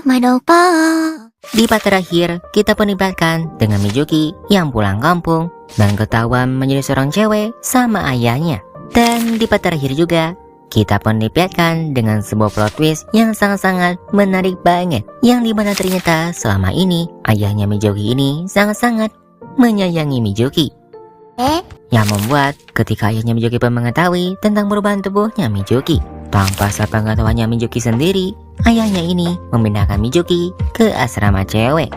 my oppa. Di part terakhir, kita perlibatkan dengan Mizuki yang pulang kampung dan ketahuan menjadi seorang cewek sama ayahnya. Dan di part terakhir juga, kita perlibatkan dengan sebuah plot twist yang sangat-sangat menarik banget. Yang dimana ternyata selama ini, ayahnya Mizuki ini sangat-sangat menyayangi Mizuki. Yang membuat ketika ayahnya Mizuki pun mengetahui tentang perubahan tubuhnya Mizuki, tanpa sepengetahuannya Mizuki sendiri, ayahnya ini memindahkan Mizuki ke asrama cewek.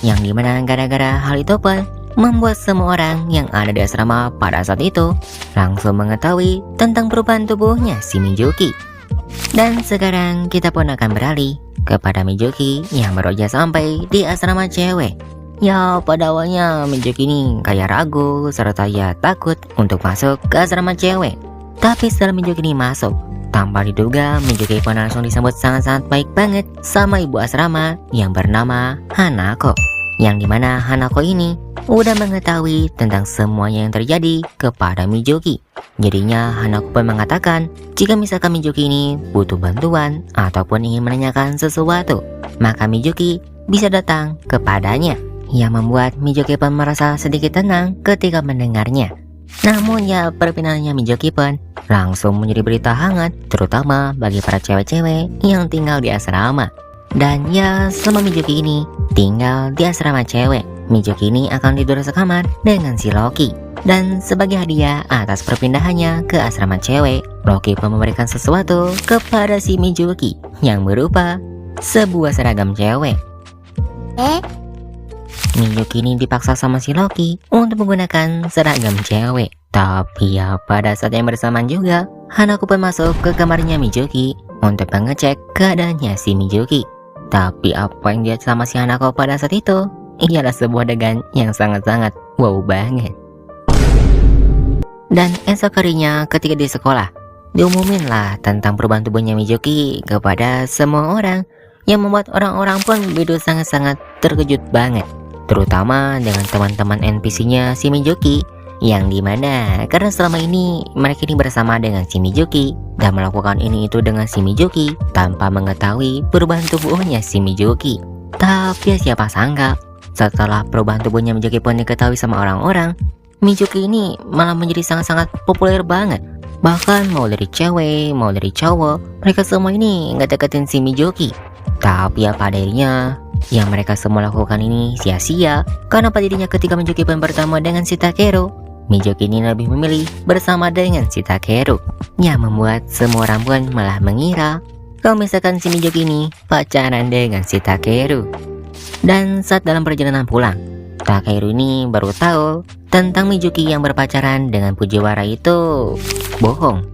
Yang dimana gara-gara hal itu pun membuat semua orang yang ada di asrama pada saat itu langsung mengetahui tentang perubahan tubuhnya si Mizuki. Dan sekarang kita pun akan beralih kepada Mizuki yang baru aja sampai di asrama cewek. Ya, pada awalnya Mizuki ini kayak ragu serta ya takut untuk masuk ke asrama cewek. Tapi setelah Mizuki ini masuk, tanpa diduga Mizuki pun langsung disambut sangat-sangat baik banget sama ibu asrama yang bernama Hanako. Yang dimana Hanako ini udah mengetahui tentang semuanya yang terjadi kepada Mizuki. Jadinya Hanako pun mengatakan jika misalkan Mizuki ini butuh bantuan ataupun ingin menanyakan sesuatu, maka Mizuki bisa datang kepadanya. Yang membuat Mizuki pun merasa sedikit tenang ketika mendengarnya. Namun ya, perpindahannya Mizuki pun langsung menjadi berita hangat, terutama bagi para cewek-cewek yang tinggal di asrama. Dan ya, selama Mizuki ini tinggal di asrama cewek, Mizuki ini akan tidur sekamar dengan si Loki. Dan sebagai hadiah atas perpindahannya ke asrama cewek, Loki pun memberikan sesuatu kepada si Mizuki yang berupa sebuah seragam cewek. Mizuki ini dipaksa sama si Loki untuk menggunakan seragam cewek. Tapi ya, pada saat yang bersamaan juga, Hanako pun masuk ke kamarnya Mizuki untuk mengecek keadaannya si Mizuki. Tapi apa yang dilihat sama si Hanako pada saat itu ialah sebuah adegan yang sangat-sangat wow banget. Dan esok harinya ketika di sekolah, diumuminlah tentang perubahan tubuhnya Mizuki kepada semua orang, yang membuat orang-orang pun begitu sangat-sangat terkejut banget. Terutama dengan teman-teman NPC-nya si Mizuki, yang dimana karena selama ini mereka ini bersama dengan si Mizuki dan melakukan ini itu dengan si Mizuki tanpa mengetahui perubahan tubuhnya si Mizuki. Tapi siapa sangka setelah perubahan tubuhnya Mizuki pun diketahui sama orang-orang, Mizuki ini malah menjadi sangat-sangat populer banget. Bahkan mau dari cewek, mau dari cowok, mereka semua ini nggak deketin si Mizuki. Tapi apa adanya, yang mereka semua lakukan ini sia-sia karena pada dirinya ketika Mizuki pun bertemu dengan si Takeru, Mizuki ini lebih memilih bersama dengan si Takeru, yang membuat semua orang pun malah mengira kalau misalkan si Mizuki ini pacaran dengan si Takeru. Dan saat dalam perjalanan pulang, Takeru ini baru tahu tentang Mizuki yang berpacaran dengan Fujiwara itu bohong,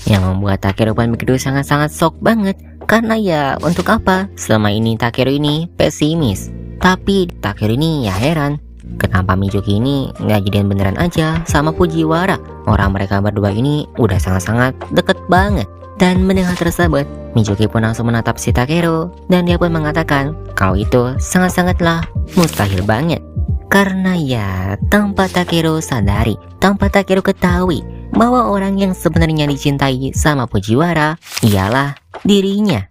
yang membuat Takeru pun begitu sangat-sangat shock banget. Karena ya, untuk apa selama ini Takeru ini pesimis. Tapi Takeru ini ya heran, kenapa Mizuki ini nggak jadian beneran aja sama Fujiwara. Orang mereka berdua ini udah sangat-sangat deket banget. Dan mendengar tersebut, Mizuki pun langsung menatap si Takeru, dan dia pun mengatakan kalau itu sangat-sangatlah mustahil banget. Karena ya, tanpa Takeru sadari, tanpa Takeru ketahui bahwa orang yang sebenarnya dicintai sama Fujiwara ialah dirinya.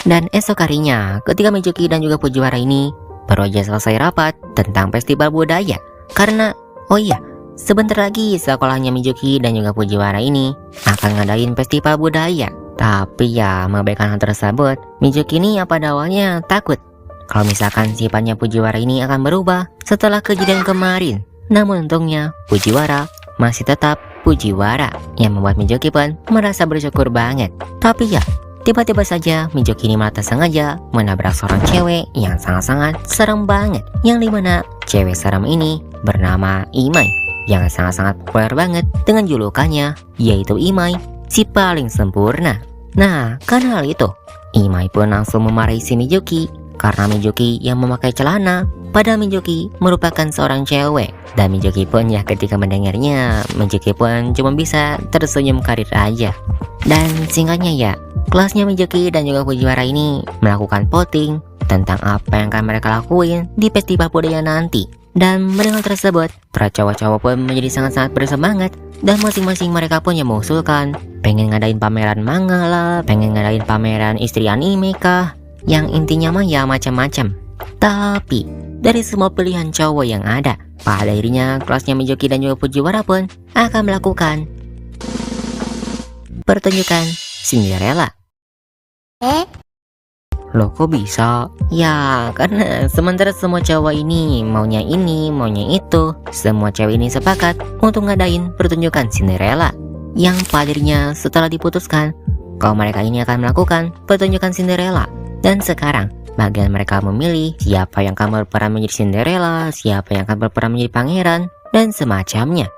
Dan esok harinya, ketika Mizuki dan juga Fujiwara ini baru aja selesai rapat tentang festival budaya. Karena, oh iya, sebentar lagi sekolahnya Mizuki dan juga Fujiwara ini akan ngadain festival budaya. Tapi ya, mengabaikan hal tersebut, Mizuki ini pada awalnya takut kalau misalkan sifatnya Fujiwara ini akan berubah setelah kejadian kemarin. Namun untungnya, Fujiwara masih tetap Fujiwara, yang membuat Mizuki pun merasa bersyukur banget. Tapi ya, tiba-tiba saja Mizuki ini malah sengaja menabrak seorang cewek yang sangat-sangat serem banget, yang dimana cewek serem ini bernama Imai, yang sangat-sangat populer banget dengan julukannya yaitu Imai si paling sempurna. Nah, karena hal itu, Imai pun langsung memarahi si Mizuki karena Mizuki yang memakai celana, padahal Mizuki merupakan seorang cewek. Dan Mizuki pun ya ketika mendengarnya, Mizuki pun cuma bisa tersenyum karir aja. Dan singkatnya ya, kelasnya Mizuki dan juga Fujiwara ini melakukan voting tentang apa yang akan mereka lakuin di festival budaya nanti. Dan mendengar tersebut, para cowok-cowok pun menjadi sangat-sangat bersemangat. Dan masing-masing mereka pun yang mengusulkan pengen ngadain pameran manga lah, pengen ngadain pameran istri anime kah, yang intinya mah ya macam-macam. Tapi dari semua pilihan cowok yang ada, pada akhirnya kelasnya Mijuki dan juga Fujiwara pun akan melakukan pertunjukan Cinderella. Loh kok bisa? Ya karena sementara semua cowok ini maunya itu, semua cewek ini sepakat untuk ngadain pertunjukan Cinderella, yang padirnya setelah diputuskan kalau mereka ini akan melakukan pertunjukan Cinderella. Dan sekarang bagian mereka memilih siapa yang akan berperan menjadi Cinderella, siapa yang akan berperan menjadi pangeran, dan semacamnya,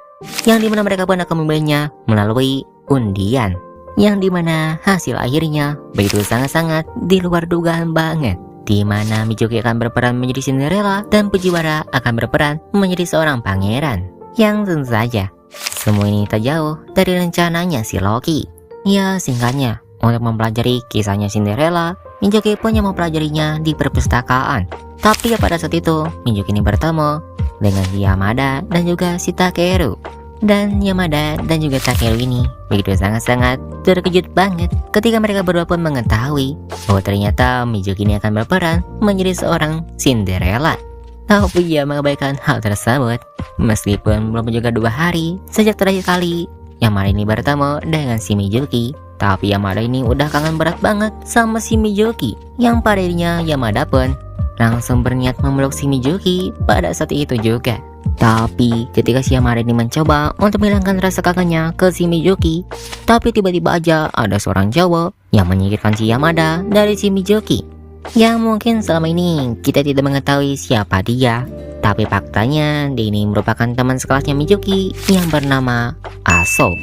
yang dimana mereka pun akan memilihnya melalui undian, yang dimana hasil akhirnya begitu sangat-sangat di luar dugaan banget, dimana Mijuki akan berperan menjadi Cinderella dan Fujiwara akan berperan menjadi seorang pangeran. Yang tentu saja semua ini tak jauh dari rencananya si Loki. Ya singkatnya, untuk mempelajari kisahnya Cinderella, Mijuki punya mempelajarinya di perpustakaan. Tapi ya pada saat itu Mijuki ini bertemu dengan Yamada dan juga si Takeru. Dan Yamada dan juga Takeru ini begitu sangat-sangat terkejut banget ketika mereka berdua pun mengetahui bahwa ternyata Mijuki ini akan berperan menjadi seorang Cinderella. Tapi ia mengabaikan hal tersebut, meskipun belum juga 2 hari sejak terakhir kali Yamada ini bertemu dengan si Mijuki. Tapi Yamada ini udah kangen berat banget sama si Mijuki, yang pada akhirnya Yamada pun langsung berniat memeluk si Mijuki pada saat itu juga. Tapi ketika si Yamada ini mencoba untuk menghilangkan rasa kangennya ke si Mijuki, tapi tiba-tiba aja ada seorang cowok yang menyingkirkan si Yamada dari si Mijuki, yang mungkin selama ini kita tidak mengetahui siapa dia. Tapi faktanya dia ini merupakan teman sekelasnya Mijuki yang bernama Aso.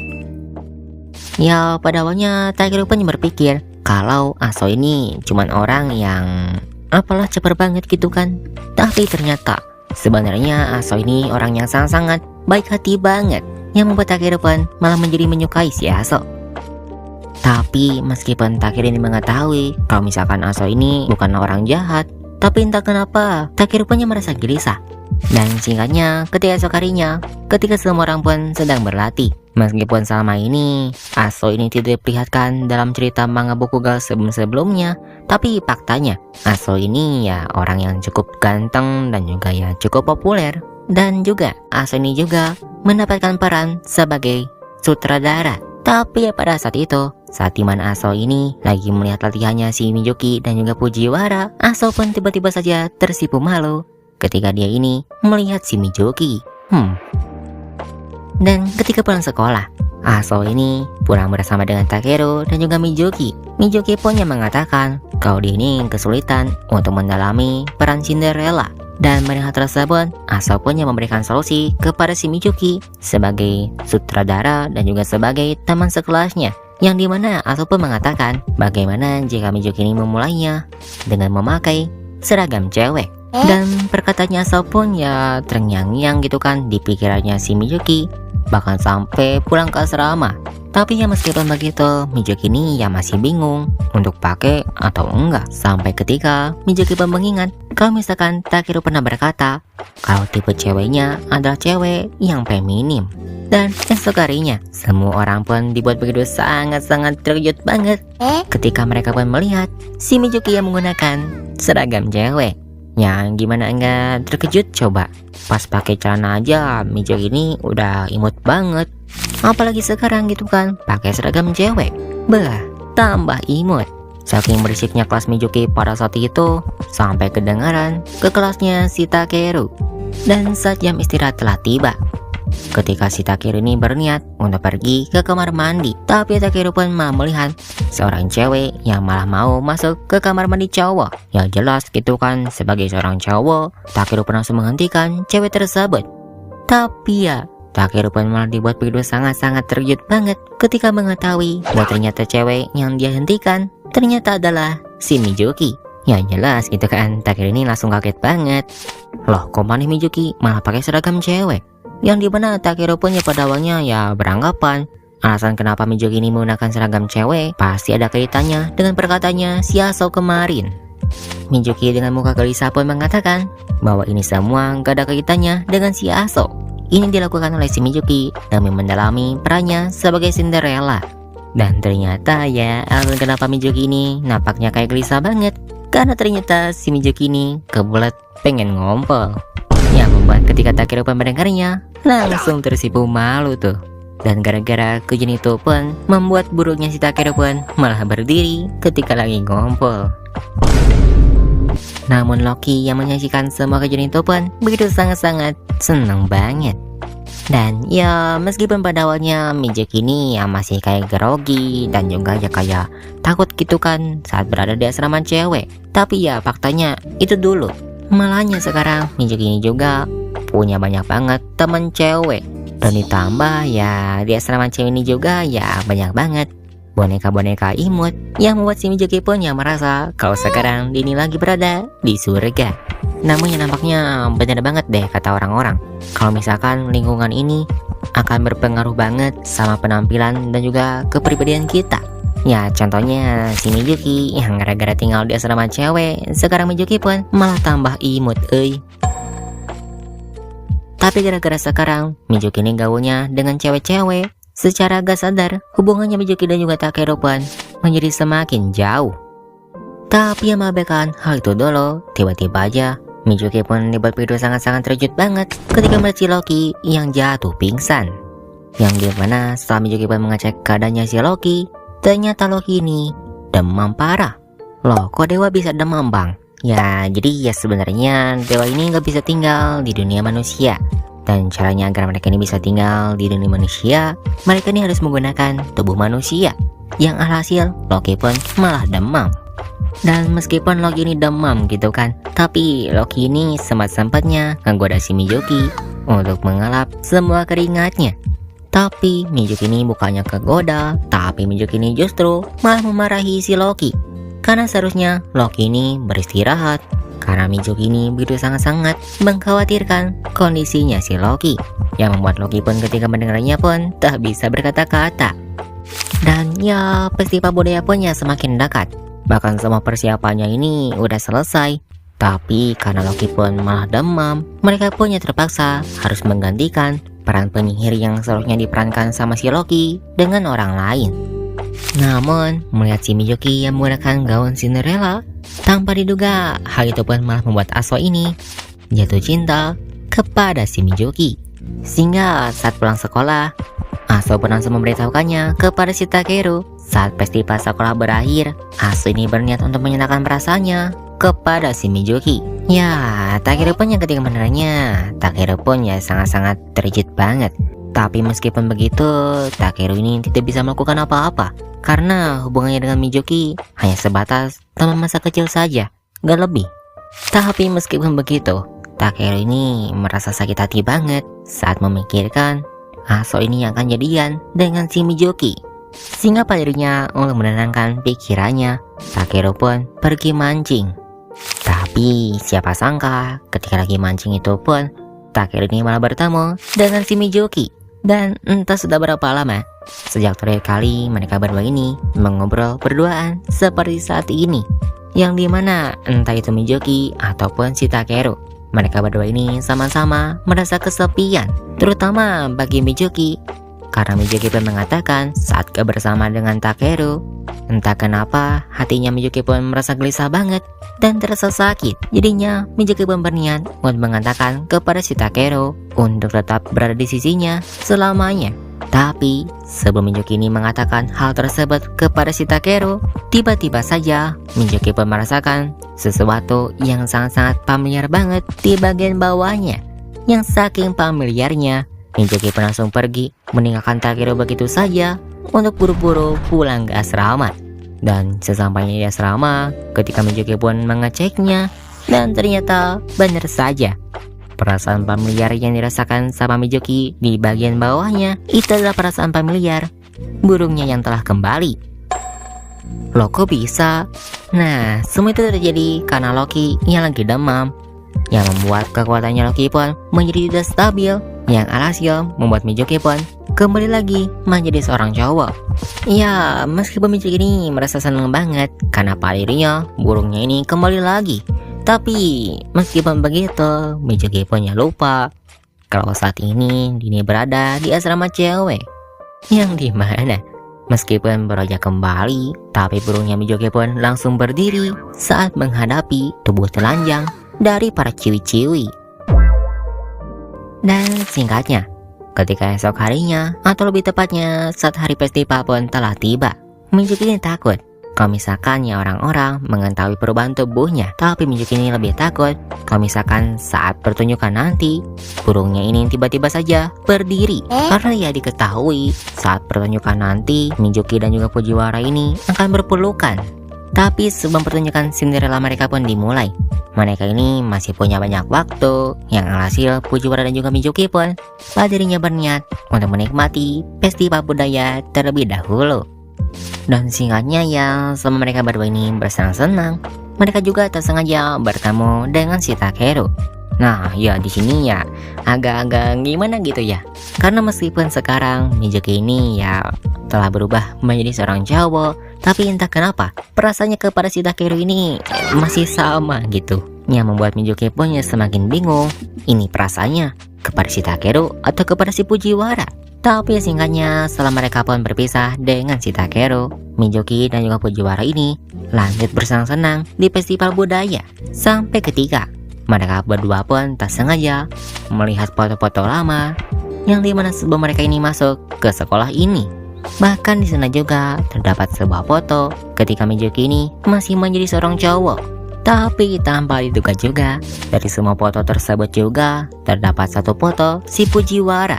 Ya pada awalnya Takeru pun berpikir kalau Aso ini cuman orang yang apalah caper banget gitu kan. Tapi ternyata sebenarnya Aso ini orang yang sangat-sangat baik hati banget, yang membuat Takeru pun malah menjadi menyukai si Aso. Tapi meskipun Takeru ini mengetahui kalau misalkan Aso ini bukan orang jahat, tapi entah kenapa Takeru punya merasa gelisah. Dan singkatnya ketika esok harinya, ketika semua orang pun sedang berlatih, meskipun selama ini Aso ini tidak diperlihatkan dalam cerita manga Bakugan sebelum-sebelumnya, tapi faktanya Aso ini ya orang yang cukup ganteng dan juga ya cukup populer. Dan juga Aso ini juga mendapatkan peran sebagai sutradara. Tapi ya pada saat itu, saat dimana Aso ini lagi melihat latihannya si Mijuki dan juga Fujiwara, Aso pun tiba-tiba saja tersipu malu ketika dia ini melihat si Mijuki. Dan ketika pulang sekolah, Aso ini pulang bersama dengan Takeru dan juga Mijuki. Mijuki pun yang mengatakan kalau dia ini kesulitan untuk mendalami peran Cinderella. Dan melihat tersebut, Aso pun yang memberikan solusi kepada si Mijuki sebagai sutradara dan juga sebagai teman sekelasnya, yang dimana Aso pun mengatakan bagaimana jika Mijuki ini memulainya dengan memakai seragam cewek. Dan perkataannya Aso pun ya terngiang-ngiang gitu kan di pikirannya si Mijuki, bahkan sampai pulang ke asrama. Tapi ya meskipun begitu, Mijuki ini ya masih bingung untuk pakai atau enggak. Sampai ketika Mijuki pun mengingat kalau misalkan Takeru pernah berkata kalau tipe ceweknya adalah cewek yang feminim. Dan esok harinya, semua orang pun dibuat begitu sangat-sangat terkejut banget ketika mereka pun melihat si Mijuki yang menggunakan seragam cewek. Yang gimana enggak terkejut coba, pas pakai celana aja Mijuki ini udah imut banget, apalagi sekarang gitu kan pakai seragam cewek, bah tambah imut. Saking berisiknya kelas Mijuki pada saat itu sampai kedengaran ke kelasnya si Takeru. Dan saat jam istirahat telah tiba, ketika si Takeru ini berniat untuk pergi ke kamar mandi, tapi Takeru pun malah melihat seorang cewek yang malah mau masuk ke kamar mandi cowok. Ya jelas gitu kan, sebagai seorang cowok, Takeru pun langsung menghentikan cewek tersebut. Tapi ya Takeru pun malah dibuat begitu sangat-sangat terkejut banget ketika mengetahui bahwa ternyata cewek yang dia hentikan ternyata adalah si Mijuki. Ya jelas gitu kan, Takeru ini langsung kaget banget. Loh kok mana Mijuki malah pakai seragam cewek? Yang dimana Takeru pun ya pada awalnya ya beranggapan alasan kenapa Mijuki ini menggunakan seragam cewek pasti ada kaitannya dengan perkataannya si Aso kemarin. Mijuki dengan muka gelisah pun mengatakan bahwa ini semua gak ada kaitannya dengan si Aso. Ini dilakukan oleh si Mijuki demi mendalami perannya sebagai Cinderella. Dan ternyata ya alasan kenapa Mijuki ini nampaknya kayak gelisah banget karena ternyata si Mizuki ini kebelet pengen ngompol. Yang membuat ketika Takeru pun mendengarnya langsung tersipu malu tuh. Dan gara-gara kejadian itu pun membuat buruknya si Takeru pun malah berdiri ketika lagi ngompol. Namun Loki yang menyaksikan semua kejadian itu pun begitu sangat-sangat senang banget. Dan ya meskipun pada awalnya Mizuki ini ya masih kayak grogi dan juga ya kayak takut gitu kan saat berada di asrama cewek. Tapi ya faktanya itu dulu. Malahnya sekarang Mizuki ini juga punya banyak banget temen cewek. Dan ditambah ya di asrama cewek ini juga ya banyak banget boneka-boneka imut yang membuat si Mizuki pun yang merasa kalau sekarang dia ini lagi berada di surga. Namun yang nampaknya benar banget deh kata orang-orang kalau misalkan lingkungan ini akan berpengaruh banget sama penampilan dan juga kepribadian kita. Ya contohnya si Mizuki yang gara-gara tinggal di asrama cewek, sekarang Mizuki pun malah tambah imut Tapi gara-gara sekarang Mizuki ini gaulnya dengan cewek-cewek, secara gak sadar hubungannya Mizuki dan juga Takeru pun menjadi semakin jauh. Tapi yang mengabaikan hal itu dulu, tiba-tiba aja Mizuki pun dibuat begitu sangat-sangat terkejut banget ketika melihat si Loki yang jatuh pingsan. Yang dimana setelah Mizuki pun mengecek keadaannya si Loki, ternyata Loki ini demam parah. Loh kok dewa bisa demam bang? Ya jadi ya sebenarnya dewa ini gak bisa tinggal di dunia manusia. Dan caranya agar mereka ini bisa tinggal di dunia manusia, mereka ini harus menggunakan tubuh manusia. Yang alhasil Loki pun malah demam. Dan meskipun Loki ini demam gitu kan, tapi Loki ini sempat-sempatnya menggoda si Mizuki untuk mengelap semua keringatnya. Tapi Mizuki ini bukannya kegoda, tapi Mizuki ini justru malah memarahi si Loki. Karena seharusnya Loki ini beristirahat, karena Mizuki ini begitu sangat-sangat mengkhawatirkan kondisinya si Loki. Yang membuat Loki pun ketika mendengarnya pun tak bisa berkata-kata. Dan ya festival budaya pun ya semakin dekat. Bahkan semua persiapannya ini udah selesai. Tapi karena Loki pun malah demam, mereka pun ya terpaksa harus menggantikan peran penyihir yang seharusnya diperankan sama si Loki dengan orang lain. Namun melihat si Mizuki yang menggunakan gaun Cinderella, tanpa diduga hal itu pun malah membuat Aso ini jatuh cinta kepada si Mizuki. Sehingga saat pulang sekolah, Aso pun langsung memberitahukannya kepada si Takeru. Saat festival sekolah berakhir, Aso ini berniat untuk menyatakan perasaannya kepada si Mizuki. Ya, Takeru pun yang ketika mendengarnya, Takeru pun ya sangat-sangat terkejut banget. Tapi meskipun begitu, Takeru ini tidak bisa melakukan apa-apa karena hubungannya dengan Mizuki hanya sebatas teman masa kecil saja, gak lebih. Tapi meskipun begitu, Takeru ini merasa sakit hati banget saat memikirkan Aso ini yang akan jadian dengan si Mizuki. Sehingga pada dirinya untuk menenangkan pikirannya, Takeru pun pergi mancing. Tapi siapa sangka ketika lagi mancing itu pun Takeru ini malah bertemu dengan si Mizuki. Dan entah sudah berapa lama sejak terakhir kali mereka berdua ini mengobrol berduaan seperti saat ini. Yang dimana entah itu Mizuki ataupun si Takeru, mereka berdua ini sama-sama merasa kesepian. Terutama bagi Mizuki, karena Mizuki pun mengatakan saat bersama dengan Takeru, entah kenapa hatinya Mizuki pun merasa gelisah banget dan terasa sakit. Jadinya Mizuki pun berniat untuk mengatakan kepada si Takeru untuk tetap berada di sisinya selamanya. Tapi sebelum Mizuki ini mengatakan hal tersebut kepada si Takeru, tiba-tiba saja Mizuki pun merasakan sesuatu yang sangat-sangat familiar banget di bagian bawahnya. Yang saking familiarnya, Mizuki pun langsung pergi meninggalkan Takeru begitu saja untuk buru-buru pulang ke asrama. Dan sesampainya di asrama, ketika Mizuki pun mengeceknya, dan ternyata benar saja perasaan familiar yang dirasakan sama Mizuki di bagian bawahnya itu adalah perasaan familiar burungnya yang telah kembali. Loh kok bisa? Nah, semua itu terjadi karena Loki yang lagi demam, yang membuat kekuatannya Loki pun menjadi tidak stabil, yang alhasil membuat Mizuki pun kembali lagi menjadi seorang cowok. Ya, meskipun Mizuki ini merasa senang banget karena pada dirinya burungnya ini kembali lagi. Tapi meskipun begitu, Mizuki punya lupa kalau saat ini dia berada di asrama cewek. Yang dimana Meskipun beroyak kembali, tapi burungnya Mijoki pun langsung berdiri saat menghadapi tubuh telanjang dari para ciwi-ciwi. Dan singkatnya, ketika esok harinya, atau lebih tepatnya saat hari festival pun telah tiba, Mijoki ini takut kalau misalkan ya orang-orang mengetahui perubahan tubuhnya. Tapi Mijoki ini lebih takut kalau misalkan saat pertunjukan nanti, burungnya ini tiba-tiba saja berdiri. Karena ya diketahui saat pertunjukan nanti, Mijoki dan juga Fujiwara ini akan berpelukan. Tapi sebelum pertunjukan Cinderella mereka pun dimulai, mereka ini masih punya banyak waktu. Yang alhasil Fujiwara dan juga Mijoki pun pada dirinya berniat untuk menikmati festival budaya terlebih dahulu. Dan singkatnya ya, selama mereka berdua ini bersenang-senang, mereka juga tak sengaja bertemu dengan si Takeru. Nah ya di sini ya agak-agak gimana gitu ya, karena meskipun sekarang Mijoki ini ya telah berubah menjadi seorang cowok, tapi entah kenapa perasaannya kepada si Takeru ini masih sama gitu. Yang membuat Mijoki pun ya semakin bingung, ini perasaannya kepada si Takeru atau kepada si Fujiwara. Tapi singkatnya, setelah mereka pun berpisah dengan si Takeru, Mijoki dan juga Fujiwara ini lanjut bersenang-senang di festival budaya. Sampai ketika mereka berdua pun tak sengaja melihat foto-foto lama yang dimana sebelum mereka ini masuk ke sekolah ini. Bahkan di sana juga terdapat sebuah foto ketika Mijoki ini masih menjadi seorang cowok. Tapi tanpa diduga juga, dari semua foto tersebut juga terdapat satu foto si Fujiwara.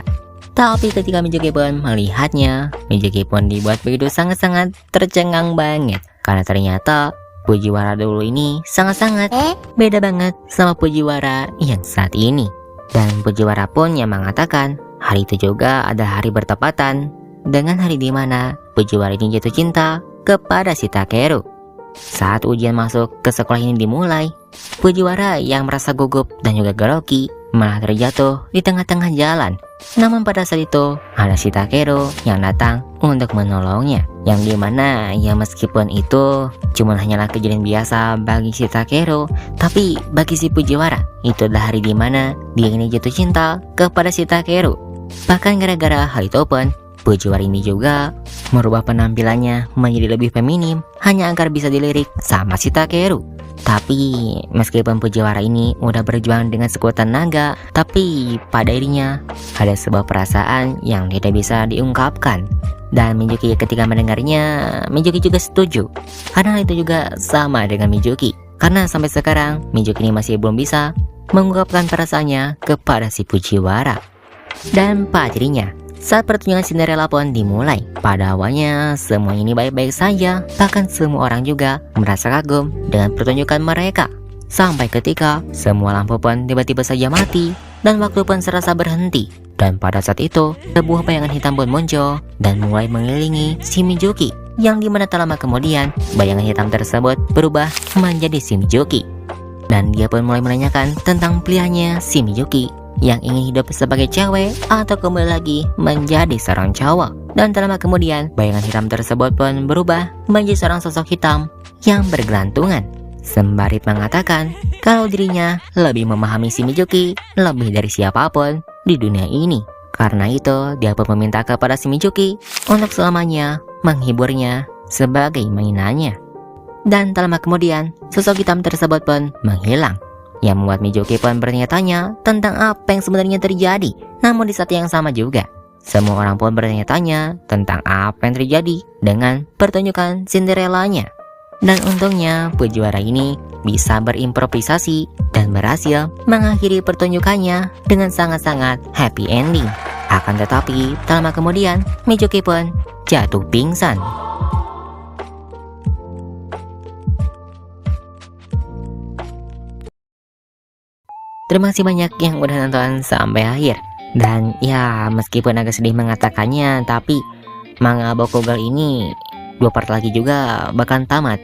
Tapi ketika Mijoki pun melihatnya, Mijoki pun dibuat begitu sangat-sangat tercengang banget. Karena ternyata Fujiwara dulu ini sangat-sangat beda banget sama Fujiwara yang saat ini. Dan Fujiwara pun yang mengatakan hari itu juga ada hari bertepatan dengan hari dimana Fujiwara ini jatuh cinta kepada si Takeru. Saat ujian masuk ke sekolah ini dimulai, Fujiwara yang merasa gugup dan juga grogi malah terjatuh di tengah-tengah jalan. Namun pada saat itu ada si Takeru yang datang untuk menolongnya. Yang dimana ya meskipun itu cuma hanyalah kejadian biasa bagi si Takeru, tapi bagi si Fujiwara itu adalah hari dimana dia ini jatuh cinta kepada si Takeru. Bahkan gara-gara hal itu pun Fujiwara ini juga merubah penampilannya menjadi lebih feminim hanya agar bisa dilirik sama si Takeru. Tapi meskipun Fujiwara ini udah berjuang dengan sekuat tenaga, tapi pada dirinya ada sebuah perasaan yang tidak bisa diungkapkan. Dan Mijoki ketika mendengarnya, Mijoki juga setuju. Karena hal itu juga sama dengan Mijoki. Karena sampai sekarang Mijoki ini masih belum bisa mengungkapkan perasaannya kepada si Fujiwara. Dan pada dirinya, saat pertunjukan Cinderella pun dimulai, pada awalnya semua ini baik-baik saja. Bahkan semua orang juga merasa kagum dengan pertunjukan mereka. Sampai ketika semua lampu pun tiba-tiba saja mati dan waktu pun serasa berhenti. Dan pada saat itu sebuah bayangan hitam pun muncul dan mulai mengelilingi si Mijoki. Yang dimana tak lama kemudian bayangan hitam tersebut berubah menjadi si Mijoki. Dan dia pun mulai menanyakan tentang pilihannya si Mijoki yang ingin hidup sebagai cewek atau kembali lagi menjadi seorang cowok. Dan tak lama kemudian bayangan hitam tersebut pun berubah menjadi seorang sosok hitam yang bergelantungan, sembari mengatakan kalau dirinya lebih memahami si Mijoki lebih dari siapapun di dunia ini. Karena itu dia pun meminta kepada si Mijoki untuk selamanya menghiburnya sebagai mainannya. Dan tak lama kemudian sosok hitam tersebut pun menghilang, yang membuat Mijoki pun bertanya-tanya tentang apa yang sebenarnya terjadi. Namun di saat yang sama juga, semua orang pun bertanya-tanya tentang apa yang terjadi dengan pertunjukan Cinderella-nya. Dan untungnya Fujiwara ini bisa berimprovisasi dan berhasil mengakhiri pertunjukannya dengan sangat-sangat happy ending. Akan tetapi tak lama kemudian Mijoki pun jatuh pingsan. Terima kasih banyak yang udah nonton sampai akhir. Dan ya meskipun agak sedih mengatakannya, tapi manga Bakugou ini 2 part lagi juga bakal tamat.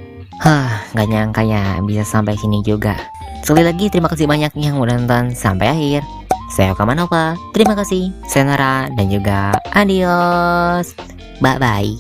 Gak nyangka ya bisa sampai sini juga. Sekali lagi terima kasih banyak yang udah nonton sampai akhir. Saya Okamanova, terima kasih, sayonara, dan juga adios. Bye bye.